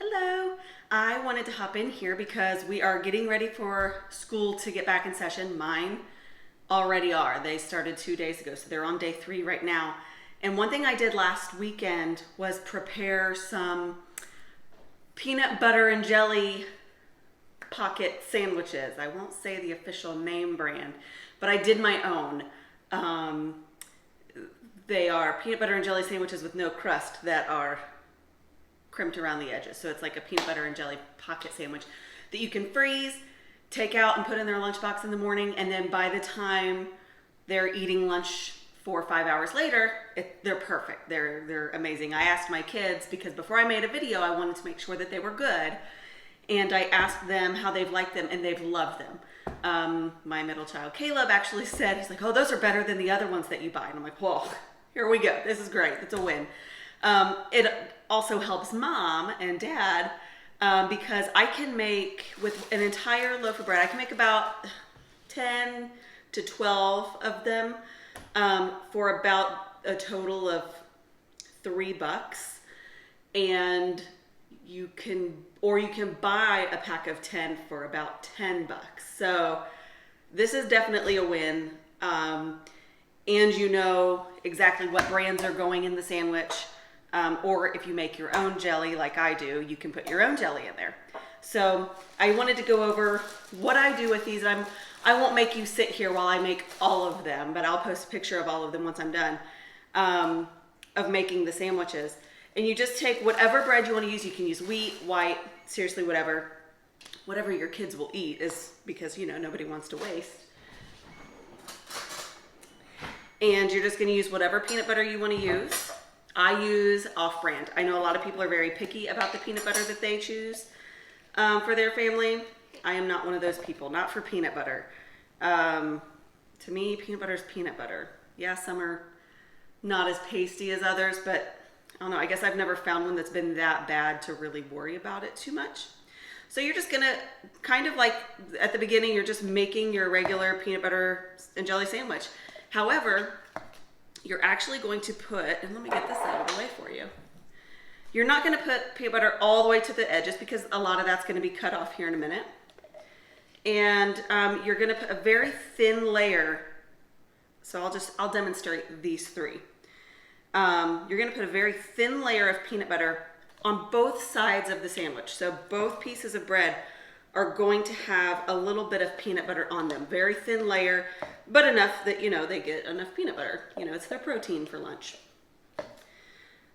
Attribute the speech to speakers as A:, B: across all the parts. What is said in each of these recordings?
A: Hello, I wanted to hop in here because we are getting ready for school to get back in session. Mine already are. They started 2 days ago, so they're on day 3 right now. And one thing I did last weekend was prepare some peanut butter and jelly pocket sandwiches. I won't say the official name brand, but I did my own. They are peanut butter and jelly sandwiches with no crust that are crimped around the edges. So it's like a peanut butter and jelly pocket sandwich that you can freeze, take out and put in their lunchbox in the morning, and then by the time they're eating lunch 4 or 5 hours later, they're perfect. They're amazing. I asked my kids, because before I made a video, I wanted to make sure that they were good, and I asked them how they've liked them, and they've loved them. My middle child, Caleb, actually said, he's like, oh, those are better than the other ones that you buy. And I'm like, whoa, here we go. This is great. It's a win. It also helps mom and dad because I can make, with an entire loaf of bread, I can make about 10 to 12 of them for about a total of $3. And you can buy a pack of 10 for about $10. So this is definitely a win. And you know exactly what brands are going in the sandwich. Or if you make your own jelly like I do, you can put your own jelly in there. So I wanted to go over what I do with these. I won't make you sit here while I make all of them, but I'll post a picture of all of them once I'm done of making the sandwiches. And you just take whatever bread you want to use. You can use wheat, white, seriously, whatever your kids will eat, is because, you know, nobody wants to waste. And you're just going to use whatever peanut butter you want to use. I use off-brand. I know a lot of people are very picky about the peanut butter that they choose for their family. I am not one of those people, not for peanut butter. To me, peanut butter is peanut butter. Yeah, some are not as pasty as others, but I don't know. I guess I've never found one that's been that bad to really worry about it too much. So you're just gonna, kind of like at the beginning, you're just making your regular peanut butter and jelly sandwich. However, you're actually going to put, and let me get this out of the way for you. You're not going to put peanut butter all the way to the edges because a lot of that's going to be cut off here in a minute. And you're going to put a very thin layer. So I'll demonstrate these 3. You're going to put a very thin layer of peanut butter on both sides of the sandwich. So both pieces of bread are going to have a little bit of peanut butter on them. Very thin layer, but enough that, you know, they get enough peanut butter. You know, it's their protein for lunch.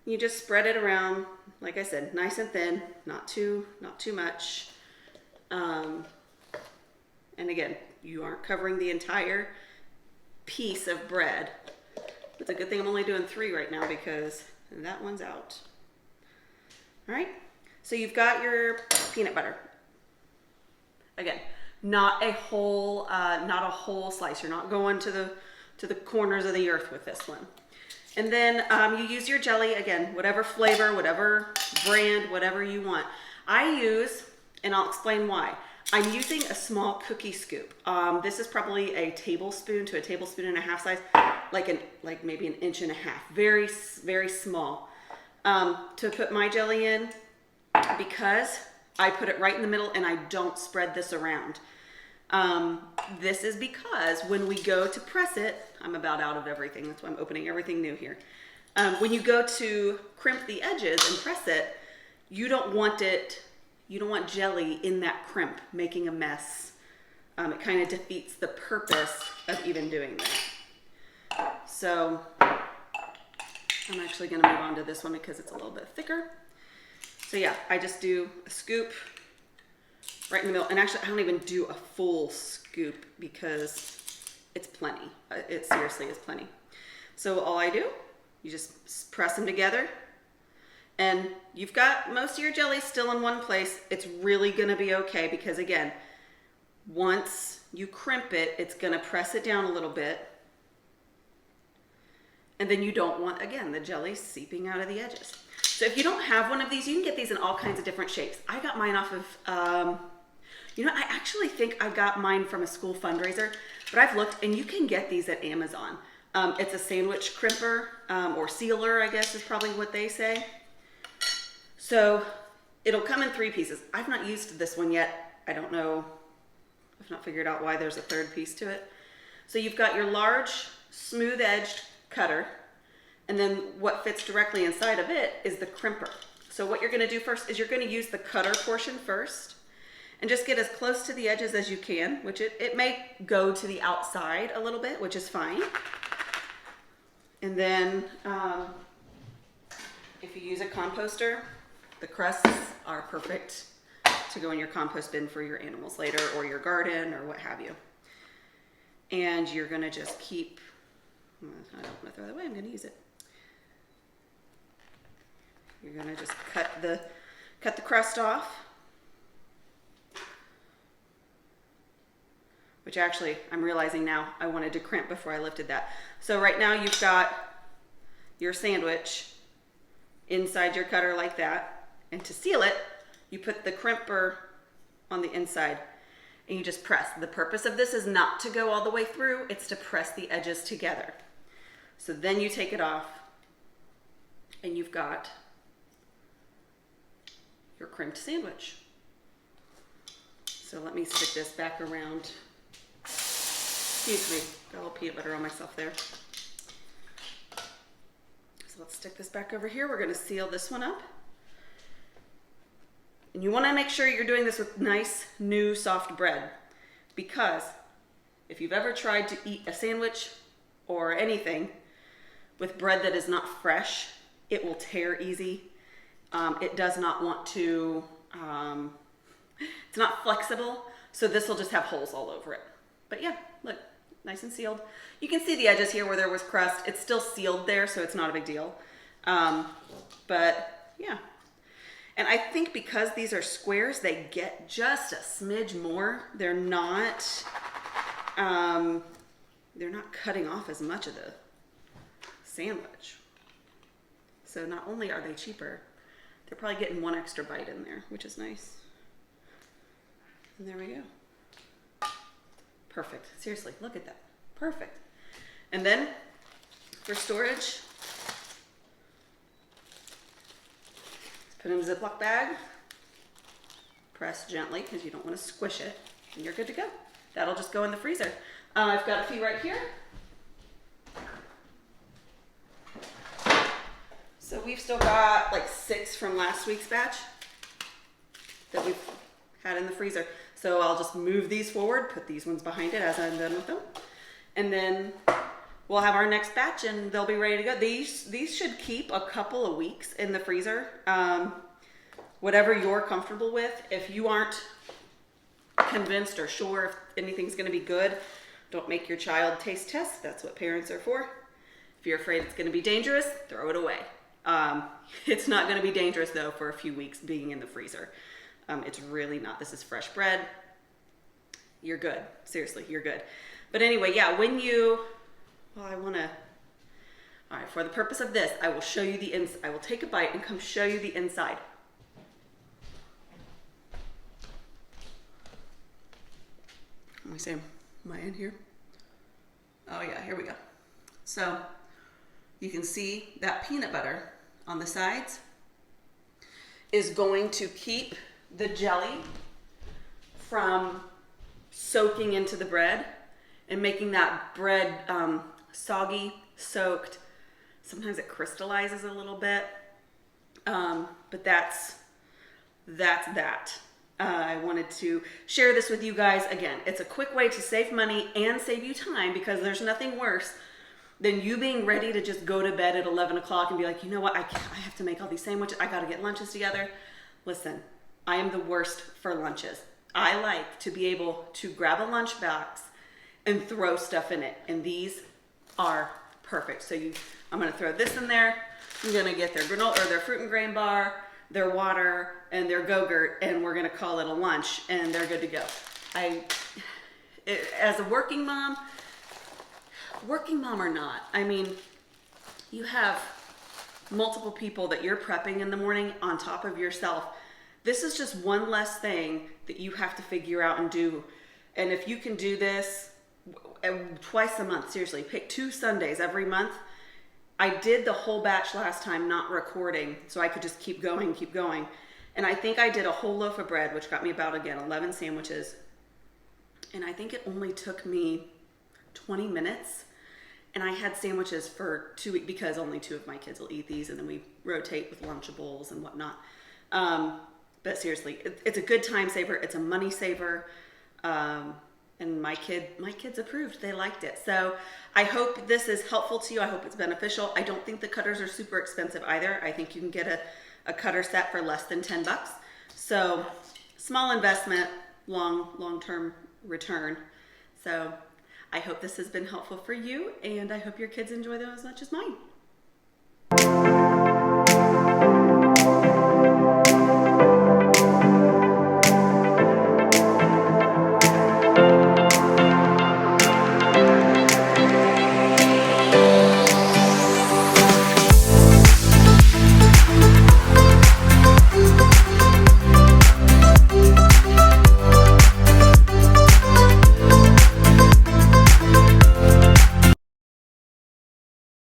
A: You just spread it around, like I said, nice and thin, not too much. And again, you aren't covering the entire piece of bread. It's a good thing I'm only doing 3 right now because that one's out. All right, so you've got your peanut butter. Again, not a whole slice. You're not going to the corners of the earth with this one. And then you use your jelly, again, whatever flavor, whatever brand, whatever you want. I use, and I'll explain why. I'm using a small cookie scoop. This is probably a tablespoon to a tablespoon and a half size, like maybe an inch and a half. Very, very small. To put my jelly in, because I put it right in the middle and I don't spread this around. This is because when we go to press it, I'm about out of everything. That's why I'm opening everything new here. When you go to crimp the edges and press it, you don't want jelly in that crimp making a mess. It kind of defeats the purpose of even doing that. So I'm actually going to move on to this one because it's a little bit thicker. So yeah, I just do a scoop right in the middle. And actually, I don't even do a full scoop because it's plenty. It seriously is plenty. So all I do, you just press them together. And you've got most of your jelly still in one place. It's really going to be okay because, again, once you crimp it, it's going to press it down a little bit. And then you don't want, again, the jelly seeping out of the edges. So if you don't have one of these, you can get these in all kinds of different shapes. I got mine off of, I actually think I got mine from a school fundraiser, but I've looked and you can get these at Amazon. It's a sandwich crimper or sealer, I guess is probably what they say. So it'll come in 3 pieces. I've not used this one yet. I don't know. I've not figured out why there's a 3rd piece to it. So you've got your large, smooth-edged cutter, and then what fits directly inside of it is the crimper. So what you're gonna do first is you're gonna use the cutter portion first, and just get as close to the edges as you can, which it may go to the outside a little bit, which is fine. And then if you use a composter, the crusts are perfect to go in your compost bin for your animals later, or your garden, or what have you. And you're gonna just keep, I don't wanna throw that away, I'm gonna use it. You're gonna just cut the crust off. Which actually, I'm realizing now, I wanted to crimp before I lifted that. So right now you've got your sandwich inside your cutter like that. And to seal it, you put the crimper on the inside and you just press. The purpose of this is not to go all the way through, it's to press the edges together. So then you take it off and you've got your crimped sandwich. So let me stick this back around. Excuse me, got a little peanut butter on myself there. So let's stick this back over here. We're gonna seal this one up. And you wanna make sure you're doing this with nice, new, soft bread, because if you've ever tried to eat a sandwich or anything with bread that is not fresh, it will tear easy. It does not want to, it's not flexible, so this will just have holes all over it. But yeah, look, nice and sealed. You can see the edges here where there was crust. It's still sealed there, so it's not a big deal. But yeah. And I think because these are squares, they get just a smidge more. They're not cutting off as much of the sandwich. So not only are they cheaper, they're probably getting 1 extra bite in there, which is nice. And there we go. Perfect. Seriously, look at that. Perfect. And then for storage, put in a Ziploc bag, press gently because you don't want to squish it, and you're good to go. That'll just go in the freezer. I've got a few right here. So we've still got like 6 from last week's batch that we've had in the freezer. So I'll just move these forward, put these ones behind it as I'm done with them. And then we'll have our next batch and they'll be ready to go. These should keep a couple of weeks in the freezer. Whatever you're comfortable with. If you aren't convinced or sure if anything's gonna be good, don't make your child taste test. That's what parents are for. If you're afraid it's gonna be dangerous, throw it away. It's not gonna be dangerous though for a few weeks being in the freezer. It's really not. This is fresh bread. You're good. Seriously, you're good. But anyway, yeah, when you, well, all right, for the purpose of this, I will show you the inside. I will take a bite and come show you the inside. Let me see, am I in here? Oh yeah, here we go. So you can see that peanut butter on the sides is going to keep the jelly from soaking into the bread and making that bread soggy, soaked. Sometimes it crystallizes a little bit, but that's that. I wanted to share this with you guys. Again, it's a quick way to save money and save you time, because there's nothing worse than you being ready to just go to bed at 11 o'clock and be like, you know what, I have to make all these sandwiches. I got to get lunches together. Listen, I am the worst for lunches. I like to be able to grab a lunch box and throw stuff in it. And these are perfect. So I'm going to throw this in there. I'm going to get their granola or their fruit and grain bar, their water, and their Go-Gurt, and we're going to call it a lunch, and they're good to go. As a working mom or not, I mean, you have multiple people that you're prepping in the morning on top of yourself. This is just one less thing that you have to figure out and do. And if you can do this twice a month, seriously, pick 2 Sundays every month. I did the whole batch last time, not recording, so I could just keep going. And I think I did a whole loaf of bread, which got me about, again, 11 sandwiches. And I think it only took me 20 minutes. And I had sandwiches for 2 weeks because only 2 of my kids will eat these, and then we rotate with Lunchables and whatnot. But seriously, it's a good time saver. It's a money saver. And my kids approved. They liked it. So I hope this is helpful to you. I hope it's beneficial. I don't think the cutters are super expensive either. I think you can get a cutter set for less than 10 bucks. So small investment, long-term return. So I hope this has been helpful for you, and I hope your kids enjoy them as much as mine.